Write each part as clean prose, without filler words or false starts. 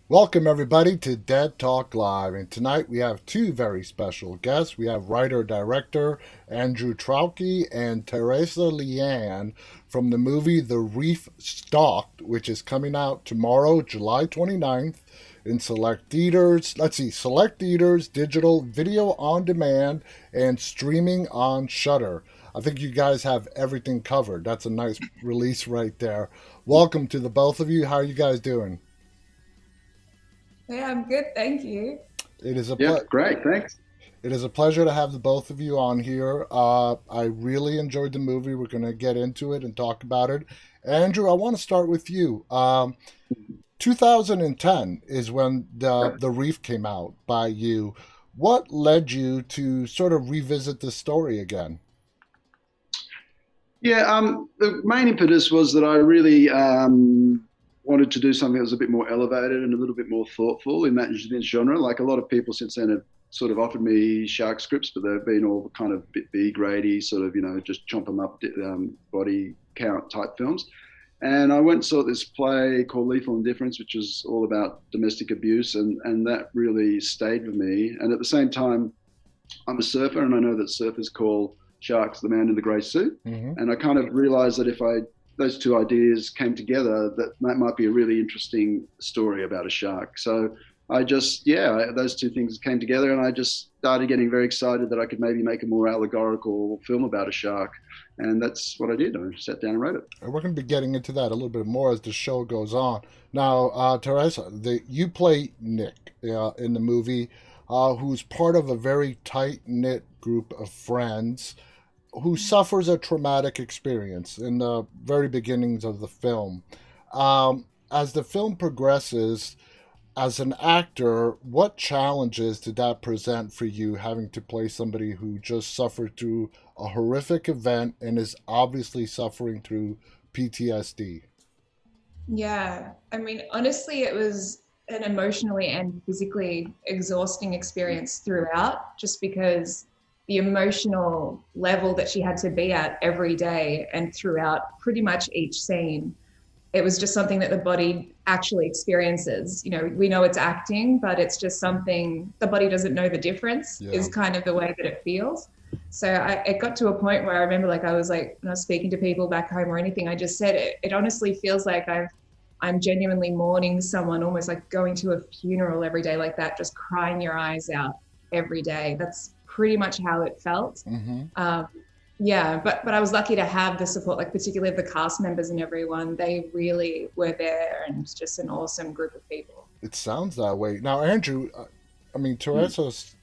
Welcome, everybody, to Dead Talk Live. And tonight we have two very special guests. We have writer director Andrew Traucki and Teressa Liane from the movie The Reef Stalked, which is coming out tomorrow, July 29th, in select theaters. Let's see, select theaters, digital, video on demand, and streaming on Shutter. I think you guys have everything covered. That's a nice release right there. Welcome to the both of you. How are you guys doing? Yeah, I'm good, thank you. It is a Yep, great, thanks. It is a pleasure to have the both of you on here. I really enjoyed the movie. We're going to get into it and talk about it. Andrew, I want to start with you. 2010 is when Yep. the Reef came out by you. What led you to sort of revisit the story again? Yeah, the main impetus was that I really wanted to do something that was a bit more elevated and a little bit more thoughtful in this genre. Like a lot of people since then have sort of offered me shark scripts, but they've been all kind of bit B grady, sort of, just chomp them up, body count type films. And I went and saw this play called Lethal Indifference, which was all about domestic abuse, and that really stayed with me. And at the same time, I'm a surfer, and I know that surfers call sharks the man in the grey suit. Mm-hmm. And I kind of realized that if those two ideas came together, that might be a really interesting story about a shark. So those two things came together, and I just started getting very excited that I could maybe make a more allegorical film about a shark. And that's what I did. I sat down and wrote it. And we're going to be getting into that a little bit more as the show goes on. Now, Teresa, you play Nick in the movie, who's part of a very tight knit group of friends who suffers a traumatic experience in the very beginnings of the film. As the film progresses, as an actor, what challenges did that present for you having to play somebody who just suffered through a horrific event and is obviously suffering through PTSD? Yeah, I mean, honestly, it was an emotionally and physically exhausting experience throughout, just because the emotional level that she had to be at every day and throughout pretty much each scene, it was just something that the body actually experiences. We know it's acting, but it's just something the body doesn't know the difference, Yeah. is kind of the way that it feels. So it got to a point where I remember, like, I was like, when I was speaking to people back home or anything, I just said it honestly feels like I'm genuinely mourning someone, almost like going to a funeral every day, like that, just crying your eyes out every day. That's pretty much how it felt. Mm-hmm. Um, yeah, but I was lucky to have the support, like particularly the cast members and everyone. They really were there, and just an awesome group of people. It sounds that way. Now, Andrew, I mean, Mm. Teresa's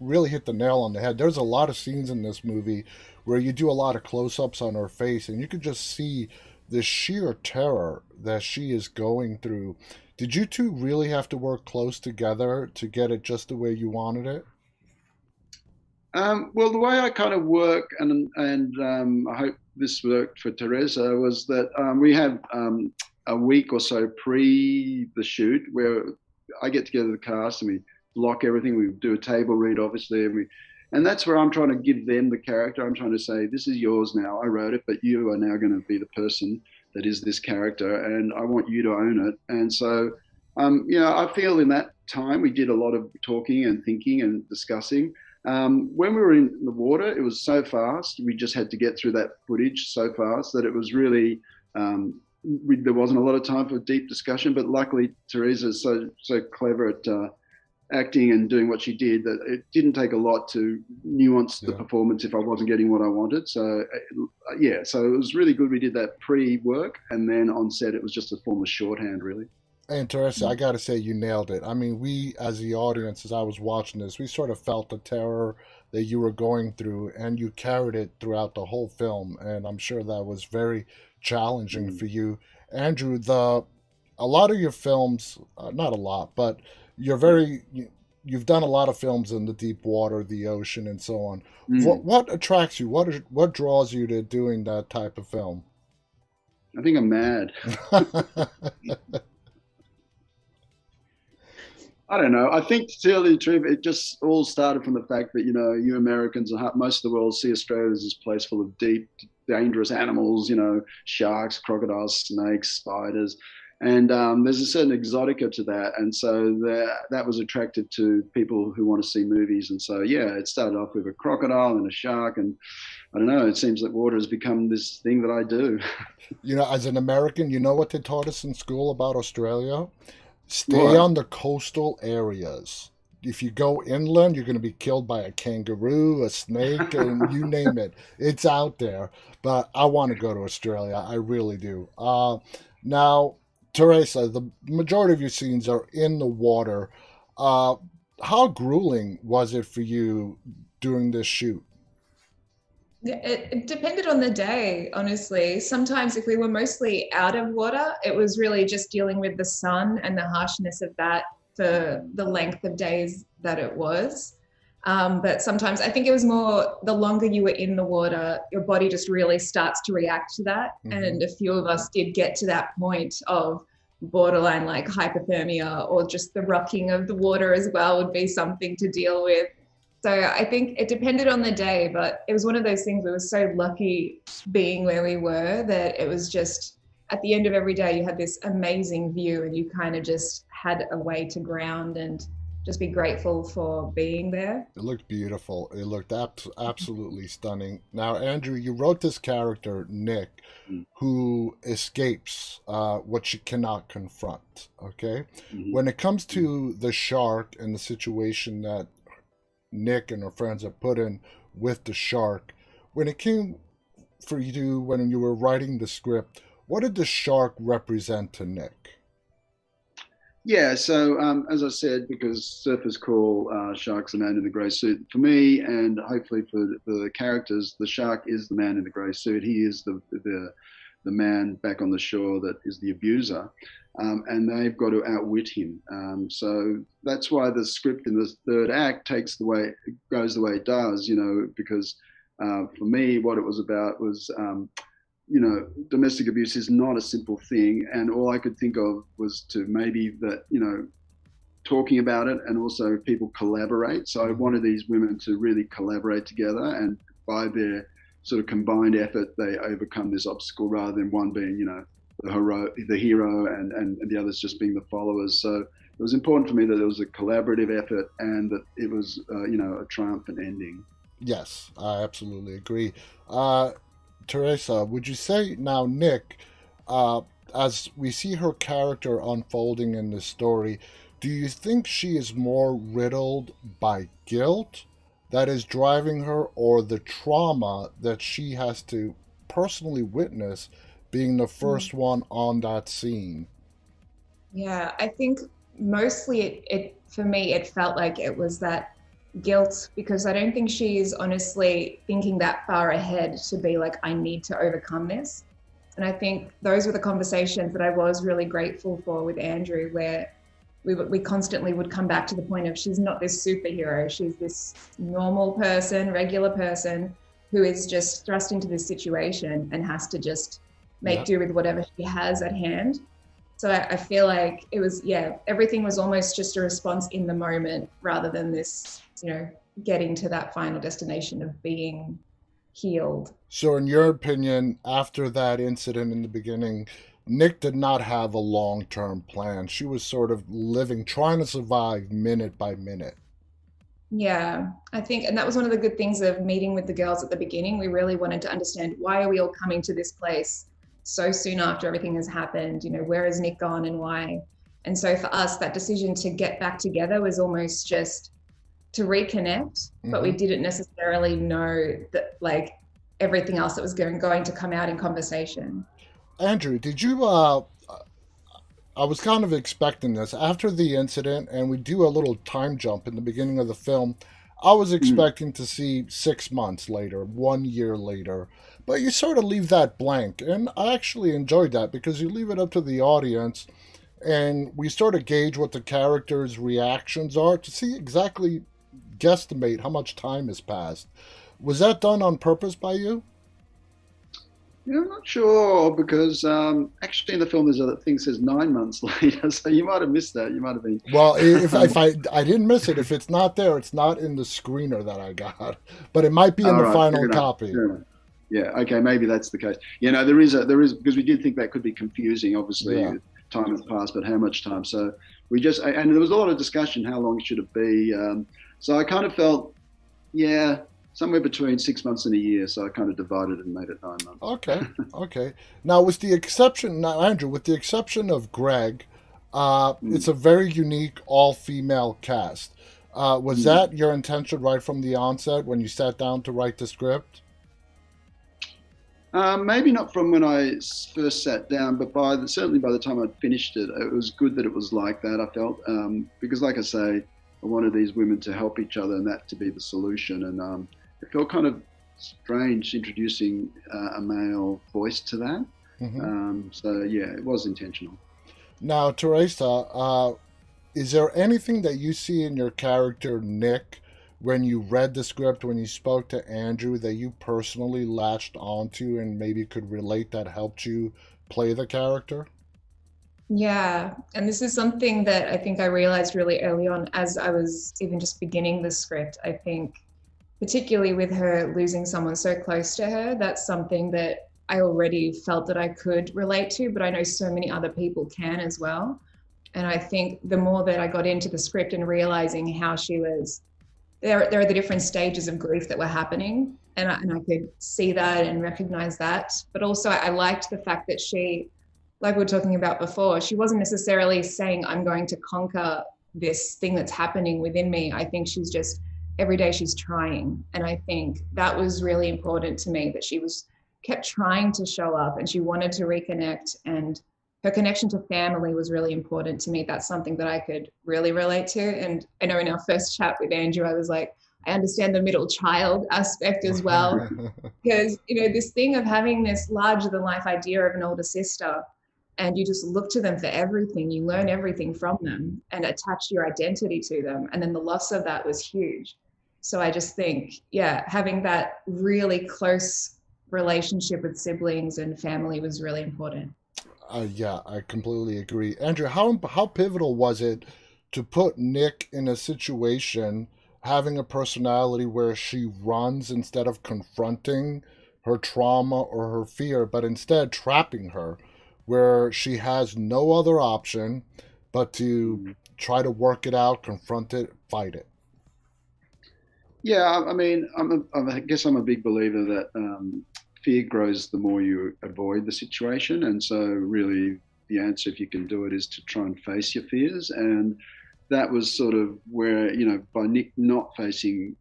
really hit the nail on the head. There's a lot of scenes in this movie where you do a lot of close ups on her face, and you could just see the sheer terror that she is going through. Did you two really have to work close together to get it just the way you wanted it? Well, the way I kind of work, and I hope this worked for Teresa, was that we have a week or so pre the shoot where I get together the cast and we block everything. We do a table read, obviously, and that's where I'm trying to give them the character. I'm trying to say, this is yours now. I wrote it, but you are now going to be the person that is this character, and I want you to own it. And so, I feel in that time we did a lot of talking and thinking and discussing. When we were in the water, it was so fast. We just had to get through that footage so fast that it was really there wasn't a lot of time for deep discussion. But luckily, Teresa is so clever at acting and doing what she did that it didn't take a lot to nuance the Yeah. performance if I wasn't getting what I wanted. So yeah, so it was really good. We did that pre-work, and then on set, it was just a form of shorthand, really. And Teresa, I gotta say, you nailed it. I mean, we, as the audience, as I was watching this, we sort of felt the terror that you were going through, and you carried it throughout the whole film. And I'm sure that was very challenging Mm. for you, Andrew. The a lot of your films, not a lot, but you're you've done a lot of films in the deep water, the ocean, and so on. Mm. What attracts you? What draws you to doing that type of film? I think I'm mad. I don't know. I think to tell you the truth, it just all started from the fact that you Americans and most of the world see Australia as this place full of deep, dangerous animals. Sharks, crocodiles, snakes, spiders, And there's a certain exotica to that, and so that was attractive to people who want to see movies. And so yeah, it started off with a crocodile and a shark, and I don't know, it seems like water has become this thing that I do. You know, as an American, you know what they taught us in school about Australia? Stay What? on the coastal areas. If you go inland, you're going to be killed by a kangaroo, a snake, and you name it. It's out there. But I want to go to Australia. I really do. Now, Teresa, the majority of your scenes are in the water. Uh, how grueling was it for you during this shoot? Yeah, it depended on the day, honestly. Sometimes, if we were mostly out of water, it was really just dealing with the sun and the harshness of that for the length of days that it was. But sometimes I think it was more the longer you were in the water, your body just really starts to react to that. Mm-hmm. And a few of us did get to that point of borderline like hypothermia, or just the rocking of the water as well would be something to deal with. So I think it depended on the day, but it was one of those things we were so lucky being where we were that it was just at the end of every day you had this amazing view and you kind of just had a way to ground and just be grateful for being there. It looked beautiful. It looked absolutely stunning. Now, Andrew, you wrote this character, Nick, Mm. who escapes what she cannot confront. Okay? Mhm. When it comes to the shark and the situation that Nick and her friends are put in with the shark, when it came for you, when you were writing the script, what did the shark represent to Nick? Yeah, so as I said, because surfers call sharks the man in the grey suit, for me, and hopefully for the characters, the shark is the man in the grey suit. He is the man back on the shore that is the abuser, and they've got to outwit him. So that's why the script in the third act goes the way it does, because for me, what it was about was domestic abuse is not a simple thing. And all I could think of was to maybe that, talking about it and also people collaborate. So I wanted these women to really collaborate together, and by their sort of combined effort, they overcome this obstacle rather than one being, the hero and the others just being the followers. So it was important for me that it was a collaborative effort and that it was, a triumphant ending. Yes, I absolutely agree. Teresa, would you say now, Nick, as we see her character unfolding in this story, do you think she is more riddled by guilt that is driving her, or the trauma that she has to personally witness being the first one on that scene? Yeah, I think mostly it for me, it felt like it was that guilt, because I don't think she's honestly thinking that far ahead to be like, I need to overcome this. And I think those were the conversations that I was really grateful for with Andrew, where we constantly would come back to the point of she's not this superhero. She's this normal person, regular person who is just thrust into this situation and has to just make do with whatever she has at hand. So I feel like it was, everything was almost just a response in the moment rather than this, getting to that final destination of being healed. So, in your opinion, after that incident in the beginning, Nick did not have a long-term plan. She was sort of living, trying to survive minute by minute. Yeah, I think, and that was one of the good things of meeting with the girls at the beginning. We really wanted to understand, why are we all coming to this place so soon after everything has happened? Where is Nick gone and why? And so for us, that decision to get back together was almost just to reconnect, but we didn't necessarily know that like everything else that was going to come out in conversation. Andrew, did you I was kind of expecting this after the incident, and we do a little time jump in the beginning of the film. I was expecting to see 6 months later, 1 year later, but you sort of leave that blank. And I actually enjoyed that because you leave it up to the audience, and we sort of gauge what the characters' reactions are to see exactly, guesstimate how much time has passed. Was that done on purpose by you? I'm not sure, because actually in the film there's a thing that says 9 months later, so you might have missed that. You might have been. Well, if I didn't miss it, if it's not there, it's not in the screener that I got, but it might be in the final copy. Yeah, okay, maybe that's the case. There is because we did think that could be confusing, obviously. Yeah. time has passed, but how much time? So we just, and there was a lot of discussion, how long should it be? So I kind of felt, yeah, somewhere between 6 months and a year. So I kind of divided and made it 9 months. Okay. Now, Andrew, with the exception of Greg, it's a very unique all-female cast. Was that your intention right from the onset when you sat down to write the script? Maybe not from when I first sat down, but certainly by the time I'd finished it, it was good that it was like that, I felt. Because like I say, I wanted these women to help each other and that to be the solution. And it felt kind of strange introducing a male voice to that. So yeah, it was intentional. Now, Teressa, is there anything that you see in your character, Nick, when you read the script, when you spoke to Andrew, that you personally latched onto and maybe could relate that helped you play the character? Yeah, and this is something that I think I realized really early on as I was even just beginning the script. I think particularly with her losing someone so close to her, that's something that I already felt that I could relate to, but I know so many other people can as well. And I think the more that I got into the script and realizing how she was, there are the different stages of grief that were happening, and I could see that and recognize that. But also I liked the fact that she, like we were talking about before, she wasn't necessarily saying, I'm going to conquer this thing that's happening within me. I think she's just, every day she's trying. And I think that was really important to me, that she kept trying to show up and she wanted to reconnect, and her connection to family was really important to me. That's something that I could really relate to. And I know in our first chat with Andrew, I was like, I understand the middle child aspect as well, because, this thing of having this larger than life idea of an older sister, and you just look to them for everything, you learn everything from them and attach your identity to them. And then the loss of that was huge. So I just think, having that really close relationship with siblings and family was really important. Yeah, I completely agree. Andrew, how pivotal was it to put Nick in a situation having a personality where she runs instead of confronting her trauma or her fear, but instead trapping her, where she has no other option but to try to work it out, confront it, fight it? Yeah, I mean, I guess I'm a big believer that fear grows the more you avoid the situation. And so really the answer, if you can do it, is to try and face your fears. And that was sort of where, by Nick not facing,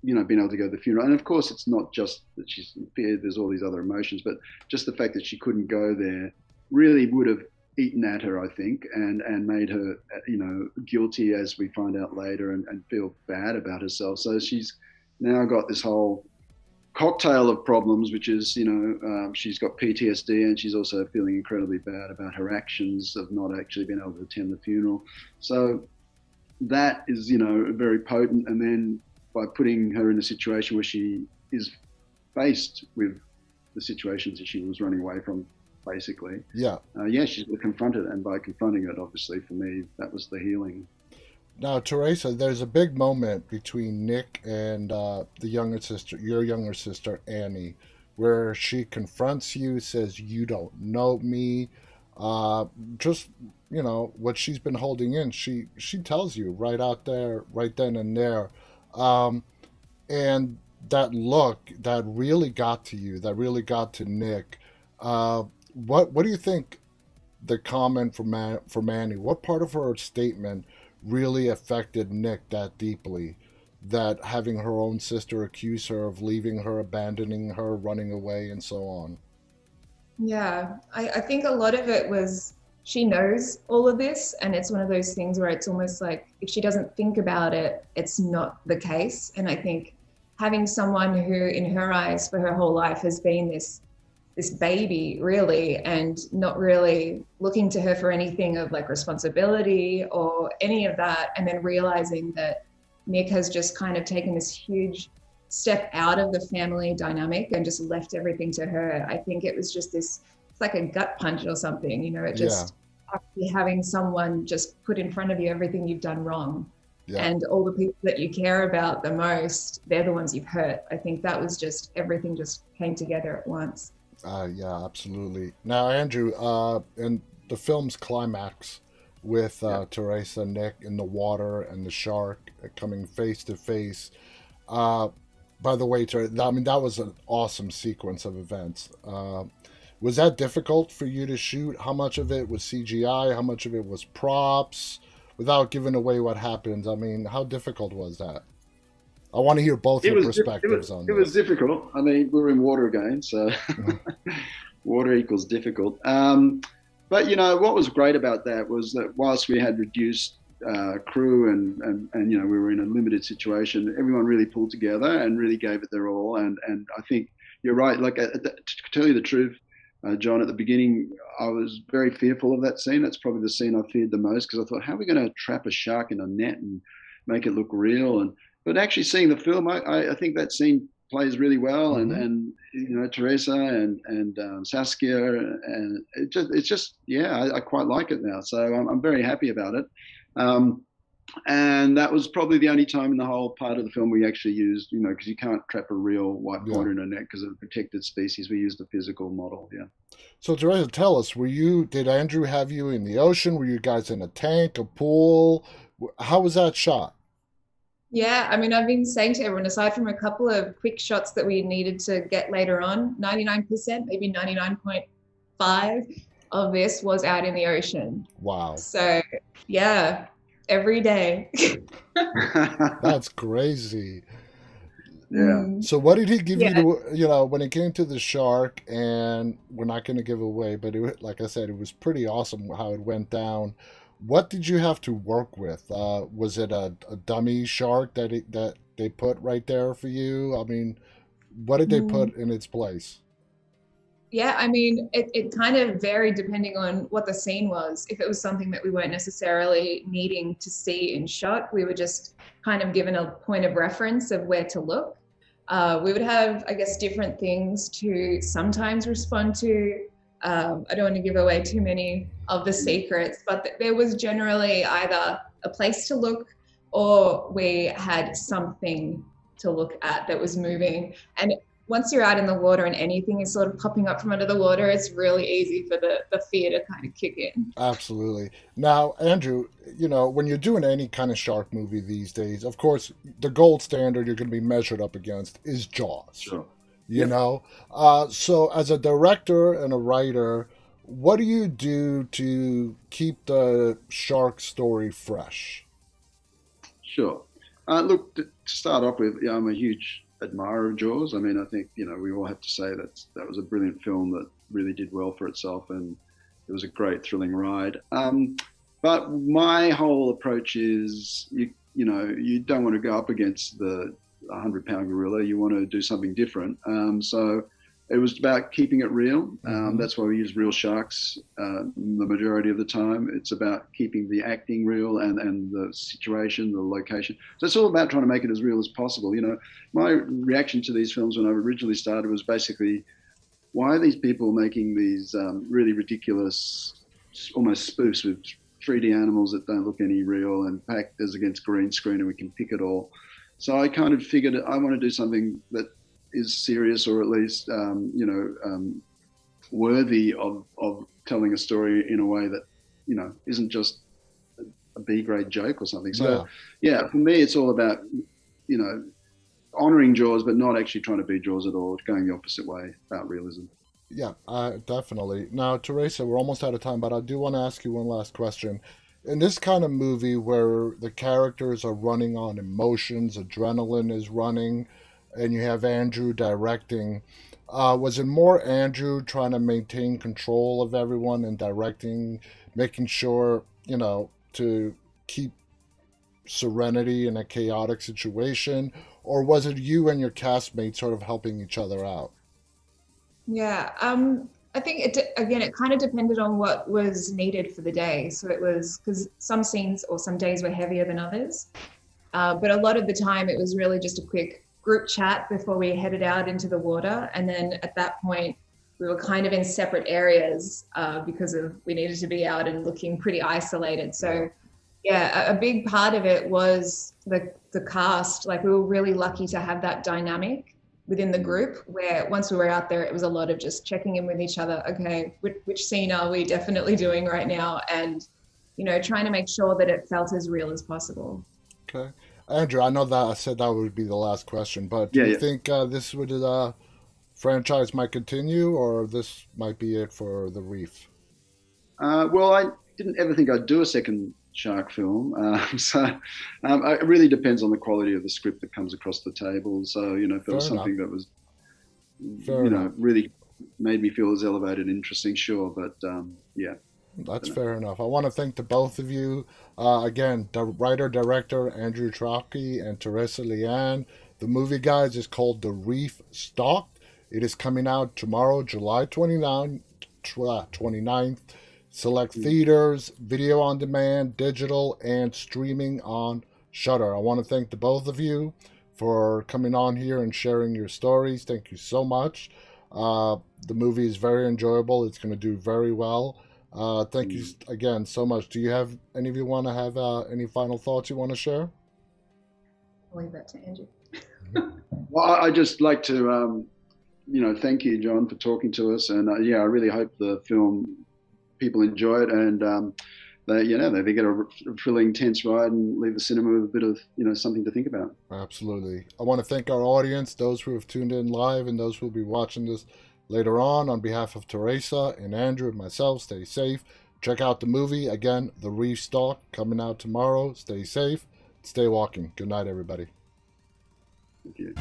being able to go to the funeral. And of course, it's not just that she's in fear, there's all these other emotions, but just the fact that she couldn't go there really would have eaten at her, I think, and made her, guilty, as we find out later, and feel bad about herself. So she's now got this whole cocktail of problems, which is, she's got PTSD, and she's also feeling incredibly bad about her actions of not actually being able to attend the funeral. So that is, very potent. And then by putting her in a situation where she is faced with the situations that she was running away from, basically. She's going to confront it. And by confronting it, obviously, for me, that was the healing. Now, Teressa, there's a big moment between Nick and your younger sister, Annie, where she confronts you, says, you don't know me. Just, what she's been holding in, she tells you right out there, right then and there. And that look, that really got to you, that really got to Nick. What do you think the comment from Annie, what part of her statement really affected Nick that deeply, that having her own sister accuse her of leaving her, abandoning her, running away, and so on? Yeah, I think a lot of it was she knows all of this, and it's one of those things where it's almost like if she doesn't think about it, it's not the case. And I think having someone who in her eyes for her whole life has been this baby really, and not really looking to her for anything of like responsibility or any of that, and then realizing that Nick has just kind of taken this huge step out of the family dynamic and just left everything to her. I think it was just it's like a gut punch or something, it just actually having someone just put in front of you everything you've done wrong. And all the people that you care about the most, they're the ones you've hurt. I think that was just, everything just came together at once. Yeah, absolutely. Now, Andrew, and the film's climax with Teresa, Nick in the water and the shark coming face to face. By the way, I mean, that was an awesome sequence of events. Was that difficult for you to shoot? How much of it was CGI? How much of it was props? Without giving away what happens, I mean, how difficult was that? I want to hear both your perspectives on this. It was difficult. I mean, we were in water again, so water equals difficult. But, you know, what was great about that was that whilst we had reduced crew and you know, we were in a limited situation, everyone really pulled together and really gave it their all. And I think you're right. Like, to tell you the truth, John, at the beginning, I was very fearful of that scene. That's probably the scene I feared the most, because I thought, how are we going to trap a shark in a net and make it look real? But actually seeing the film, I think that scene plays really well, and you know, Teresa and Saskia, and it's just I quite like it now. So I'm very happy about it. And that was probably the only time in the whole part of the film we actually used, you know, because you can't trap a real white pointer in a net because of a protected species. We used a physical model. Yeah. So Teresa, tell us, did Andrew have you in the ocean? Were you guys in a tank, a pool? How was that shot? Yeah, I mean, I've been saying to everyone, aside from a couple of quick shots that we needed to get later on, 99%, maybe 99.5 of this was out in the ocean. Wow. So, yeah, every day. That's crazy. Yeah. So what did he give you to, you know, when it came to the shark, and we're not going to give away, but like I said, it was pretty awesome how it went down. What did you have to work with? Was it a dummy shark that they put right there for you? I mean, what did they put in its place? Yeah, I mean, it kind of varied depending on what the scene was. If it was something that we weren't necessarily needing to see in shot, we were just kind of given a point of reference of where to look. We would have, I guess, different things to sometimes respond to. I don't want to give away too many of the secrets, but there was generally either a place to look or we had something to look at that was moving. And once you're out in the water and anything is sort of popping up from under the water, it's really easy for the fear to kind of kick in. Absolutely. Now, Andrew, you know, when you're doing any kind of shark movie these days, of course, the gold standard you're going to be measured up against is Jaws. Sure. You know, so as a director and a writer, what do you do to keep the shark story fresh? Sure. Look, to start off with, I'm a huge admirer of Jaws. I mean, I think, you know, we all have to say that was a brilliant film that really did well for itself, and it was a great thrilling ride. But my whole approach is, you know, you don't want to go up against the 100-pound gorilla. You want to do something different. So it was about keeping it real. That's why we use real sharks the majority of the time. It's about keeping the acting real and the situation, the location. So it's all about trying to make it as real as possible. You know, my reaction to these films when I originally started was basically, why are these people making these really ridiculous, almost spoofs with 3D animals that don't look any real and packed as against green screen, and we can pick it all. So I kind of figured I want to do something that is serious, or at least, worthy of telling a story in a way that, you know, isn't just a B-grade joke or something. So, yeah, for me, it's all about, you know, honoring Jaws, but not actually trying to be Jaws at all, going the opposite way, about realism. Yeah, definitely. Now, Teresa, we're almost out of time, but I do want to ask you one last question. In this kind of movie where the characters are running on emotions, adrenaline is running, and you have Andrew directing, was it more Andrew trying to maintain control of everyone and directing, making sure, you know, to keep serenity in a chaotic situation, or was it you and your castmates sort of helping each other out? Yeah, I think it kind of depended on what was needed for the day. So it was, because some scenes or some days were heavier than others. But a lot of the time it was really just a quick group chat before we headed out into the water. And then at that point, we were kind of in separate areas because we needed to be out and looking pretty isolated. So yeah, a big part of it was the cast. Like, we were really lucky to have that dynamic. within the group, where once we were out there, it was a lot of just checking in with each other. Okay, which scene are we definitely doing right now? And, trying to make sure that it felt as real as possible. Okay. Andrew, I know that I said that would be the last question, but do you think this would franchise might continue, or this might be it for the Reef? Well, I didn't ever think I'd do a second shark film, so it really depends on the quality of the script that comes across the table. So if there was something that was really made me feel as elevated and interesting, sure, but yeah. That's fair enough. I want to thank the both of you. Again, the writer-director Andrew Traucki and Teressa Liane. The movie, guys, is called The Reef, Stalked. It is coming out tomorrow, July 29th. Select theaters, video on demand, digital, and streaming on Shudder. I want to thank the both of you for coming on here and sharing your stories. Thank you so much. The movie is very enjoyable. It's going to do very well. Thank you again so much. Do you have any of you want to have any final thoughts you want to share? I'll leave that to Andrew. Well, I just like to, thank you, John, for talking to us, and I really hope the film people enjoy it, and they get a thrilling, tense ride and leave the cinema with a bit of something to think about. Absolutely. I want to thank our audience, those who have tuned in live and those who will be watching this later on. On behalf of Teresa and Andrew and myself, stay safe. Check out the movie again, The Reef Stalk, coming out tomorrow. Stay safe. Stay walking. Good night, everybody. Thank you.